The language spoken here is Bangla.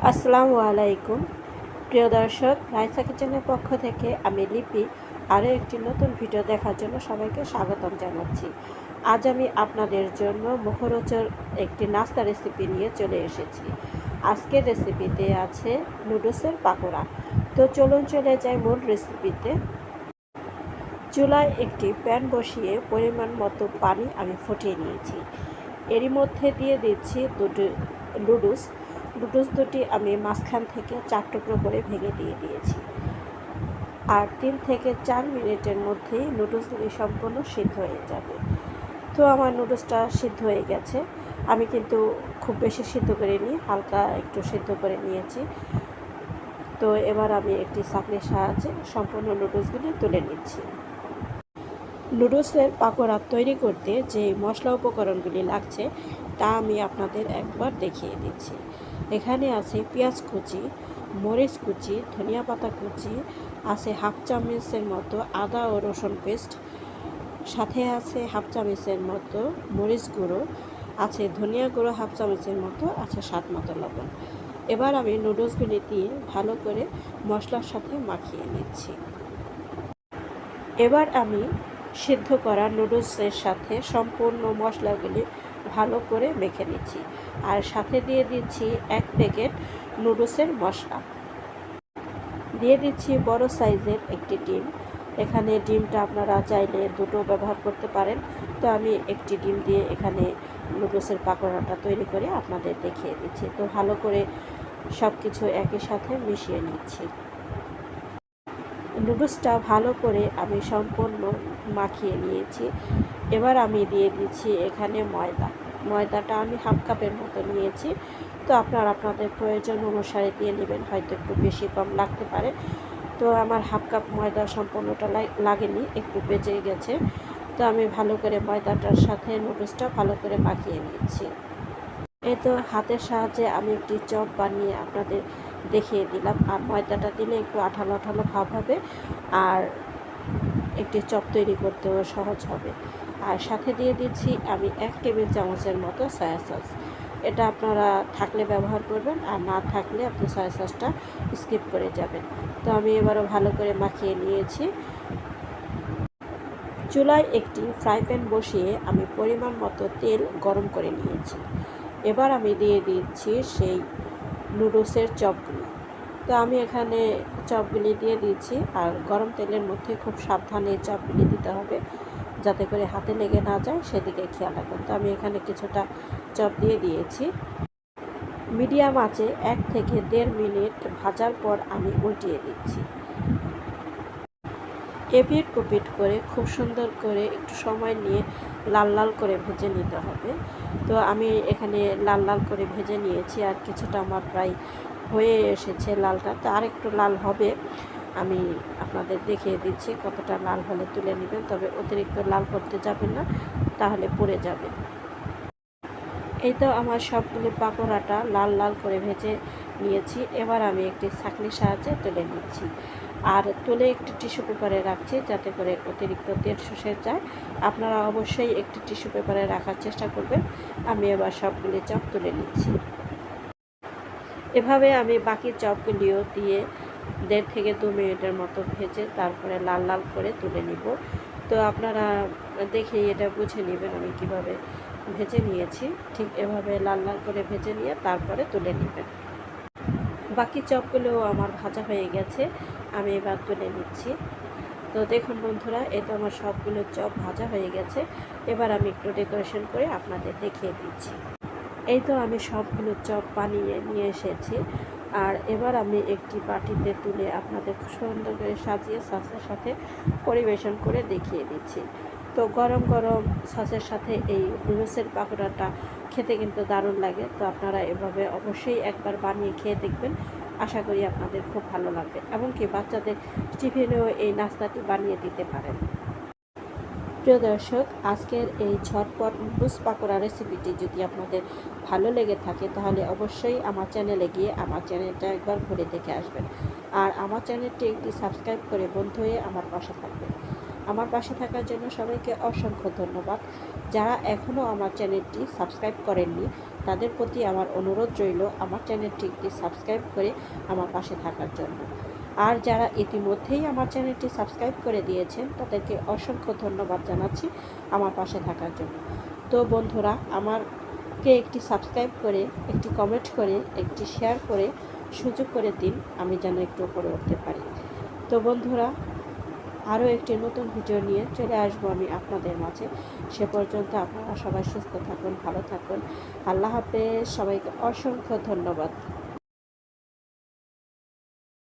আসসালামু আলাইকুম প্রিয় দর্শক, রাইসা কিচেনের পক্ষ থেকে আমি লিপি আরও একটি নতুন ভিডিও দেখার জন্য সবাইকে স্বাগতম জানাচ্ছি। আজ আমি আপনাদের জন্য মুখরোচক একটি নাস্তা রেসিপি নিয়ে চলে এসেছি। আজকের রেসিপিতে আছে নুডলসের পাকোড়া। তো চলুন চলে যাই মূল রেসিপিতে। চুলায় একটি প্যান বসিয়ে পরিমাণ মতো পানি আমি ফুটিয়ে নিয়েছি। এরই মধ্যে দিয়ে দিচ্ছি দুটি নুডলস দুটি আমি মাঝখান থেকে 4 টুকরো করে ভেঙে দিয়ে দিয়েছি। আর 3 থেকে 4 মিনিটের মধ্যেই নুডলসগুলি সম্পূর্ণ সিদ্ধ হয়ে যাবে। তো আমার নুডলসটা সিদ্ধ হয়ে গেছে। আমি কিন্তু খুব বেশি সিদ্ধ করিনি, হালকা একটু সিদ্ধ করে নিয়েছি। তো এবার আমি একটি ছাঁকনির সাহায্যে সম্পূর্ণ নুডলসগুলি তুলে নিচ্ছি। নুডলসের পাকোড়া তৈরি করতে যে মশলা উপকরণগুলি লাগছে তা আমি আপনাদের একবার দেখিয়ে দিচ্ছি। এখানে আছে পেঁয়াজ কুচি, মরিচ কুচি, ধনিয়া পাতা কুচি, আছে হাফ চামচের মতো আদা ও রসুন পেস্ট, সাথে আছে হাফ চামচের মতো মরিচ গুঁড়ো, আছে ধনিয়া গুঁড়ো হাফ চামচের মতো, আছে স্বাদ মতো লবণ। এবার আমি নুডলসগুলি দিয়ে ভালো করে মশলার সাথে মাখিয়ে নিচ্ছি। এবার আমি সিদ্ধ করা নুডলসের সাথে সম্পূর্ণ মশলাগুলি ভালো করে মেখে নিচ্ছি। আর সাথে দিয়ে দিচ্ছি 1 প্যাকেট নুডলসের মশলা। দিয়ে দিচ্ছি বড় সাইজের একটি ডিম। এখানে ডিমটা আপনারা চাইলে দুটো ব্যবহার করতে পারেন। তো আমি একটি ডিম দিয়ে এখানে নুডলসের পাকোড়াটা তৈরি করে আপনাদের দেখিয়ে দিচ্ছি। তো ভালো করে সব কিছু একই সাথে মিশিয়ে নিচ্ছি। নুডলসটা ভালো করে আমি সম্পূর্ণ মাখিয়ে নিয়েছি। এবার আমি দিয়ে দিচ্ছি এখানে ময়দাটা আমি হাফ কাপের মতো নিয়েছি। তো আপনারা আপনাদের প্রয়োজন অনুসারে দিয়ে নেবেন, হয়তো একটু বেশি কম লাগতে পারে। তো আমার হাফ কাপ ময়দা সম্পূর্ণটা লাগেনি, একটু বেঁচে গেছে। তো আমি ভালো করে ময়দাটার সাথে নুডলসটা ভালো করে মাখিয়ে নিয়েছি। এই তো হাতের সাহায্যে আমি একটি চপ বানিয়ে আপনাদের দেখিয়ে দিলাম। আর ময়দাটা দিলে একটু আঠালো আঠালো ভাব হবে, আর একটি চপ তৈরি করতেও সহজ হবে। আর সাথে দিয়ে দিচ্ছি আমি 1 টেবিল চামচের মতো সয়া সস। এটা আপনারা থাকলে ব্যবহার করবেন, আর না থাকলে আপনি সয়া সসটা স্কিপ করে যাবেন। তো আমি এবারও ভালো করে মাখিয়ে নিয়েছি। চুলায় একটি ফ্রাই প্যান বসিয়ে আমি পরিমাণ মতো তেল গরম করে নিয়েছি। এবার আমি দিয়ে দিচ্ছি সেই নুডলসের চপগুলি। তো আমি এখানে চপগুলি দিয়ে দিচ্ছি, আর গরম তেলের মধ্যে খুব সাবধানে চপগুলি দিতে হবে, যাতে করে হাতে লেগে না যায়, সেদিকে খেয়াল রাখবেন। তো আমি এখানে কিছুটা চপ দিয়ে দিয়েছি। মিডিয়াম আঁচে 1 থেকে 1.5 মিনিট ভাজার পর আমি উল্টিয়ে দিচ্ছি। এপিট ওপিট করে খুব সুন্দর করে একটু সময় নিয়ে লাল লাল করে ভেজে নিতে হবে। তো আমি এখানে লাল লাল করে ভেজে নিয়েছি, আর কিছুটা আমার প্রায় হয়ে এসেছে লালটা। তো আর একটু লাল হবে, আমি আপনাদের দেখিয়ে দিচ্ছি কতটা লাল হলে তুলে নেবেন। তবে অতিরিক্ত লাল করতে যাবেন না, তাহলে পুড়ে যাবে। এই তো আমার সবগুলো পাকোড়াটা লাল লাল করে ভেজে নিয়েছি। এবার আমি একটি ছাঁকনির সাহায্যে তুলে নিচ্ছি, আর তুলে একটি টিস্যু পেপারে রাখছি, যাতে করে অতিরিক্ত তেল শুষে যায়। আপনারা অবশ্যই একটি টিস্যু পেপারে রাখার চেষ্টা করবেন। আমি এবার সবগুলি চপ তুলে নিচ্ছি। এভাবে আমি বাকি চপগুলিও দিয়ে 1.5 থেকে 2 মিনিটের মতো ভেজে তারপরে লাল লাল করে তুলে নিব। তো আপনারা দেখেই এটা বুঝে নেবেন আমি কিভাবে ভেজে নিয়েছি। ঠিক এভাবে লাল লাল করে ভেজে নিয়ে তারপরে তুলে নেবেন। বাকি চপগুলোও আমার ভাজা হয়ে গেছে, আমি এবার তুলে নিচ্ছি। তো দেখুন বন্ধুরা, এই তো আমার সবগুলো চপ ভাজা হয়ে গেছে। এবার আমি একটু ডেকোরেশন করে আপনাদের দেখিয়ে দিচ্ছি। এই তো আমি সবগুলো চপ বানিয়ে নিয়ে এসেছি, আর এবার আমি একটি বাটিতে তুলে আপনাদের সুন্দর করে সাজিয়ে সসের সাথে পরিবেশন করে দেখিয়ে দিচ্ছি। তো গরম গরম সসের সাথে এই নুডলসের পাকোড়াটা খেতে কিন্তু দারুণ লাগে। তো আপনারা এভাবে অবশ্যই একবার বানিয়ে খেয়ে দেখবেন, আশা করি আপনাদের খুব ভালো লাগবে। এমনকি বাচ্চাদের টিফিনেও এই নাস্তাটি বানিয়ে দিতে পারেন। প্রিয় দর্শক, আজকের এই ঝটপট নুডলস পাকোড়া রেসিপিটি যদি আপনাদের ভালো লেগে থাকে, তাহলে অবশ্যই আমার চ্যানেলে গিয়ে আমার চ্যানেলটা একবার ঘুরে দেখে আসবেন। আর আমার চ্যানেলটি একটি সাবস্ক্রাইব করে বন্ধু হয়ে আমার পাশে থাকবেন। আমার পাশে থাকার জন্য সবাইকে অসংখ্য ধন্যবাদ। যারা এখনও আমার চ্যানেলটি সাবস্ক্রাইব করেননি তাদের প্রতি আমার অনুরোধ রইল আমার চ্যানেলটি একটি সাবস্ক্রাইব করে আমার পাশে থাকার জন্য। আর যারা ইতিমধ্যেই আমার চ্যানেলটি সাবস্ক্রাইব করে দিয়েছেন তাদেরকে অসংখ্য ধন্যবাদ জানাচ্ছি আমার পাশে থাকার জন্য। তো বন্ধুরা, আমাকে একটি সাবস্ক্রাইব করে, একটি কমেন্ট করে, একটি শেয়ার করে সুযোগ করে দিন আমি যেন একটু উপরে উঠতে পারি। তো বন্ধুরা, আরও একটি নতুন ভিডিও নিয়ে চলে আসবো আমি আপনাদের মাঝে। সে পর্যন্ত আপনারা সবাই সুস্থ থাকুন, ভালো থাকুন। আল্লাহ হাফেজ। সবাইকে অসংখ্য ধন্যবাদ।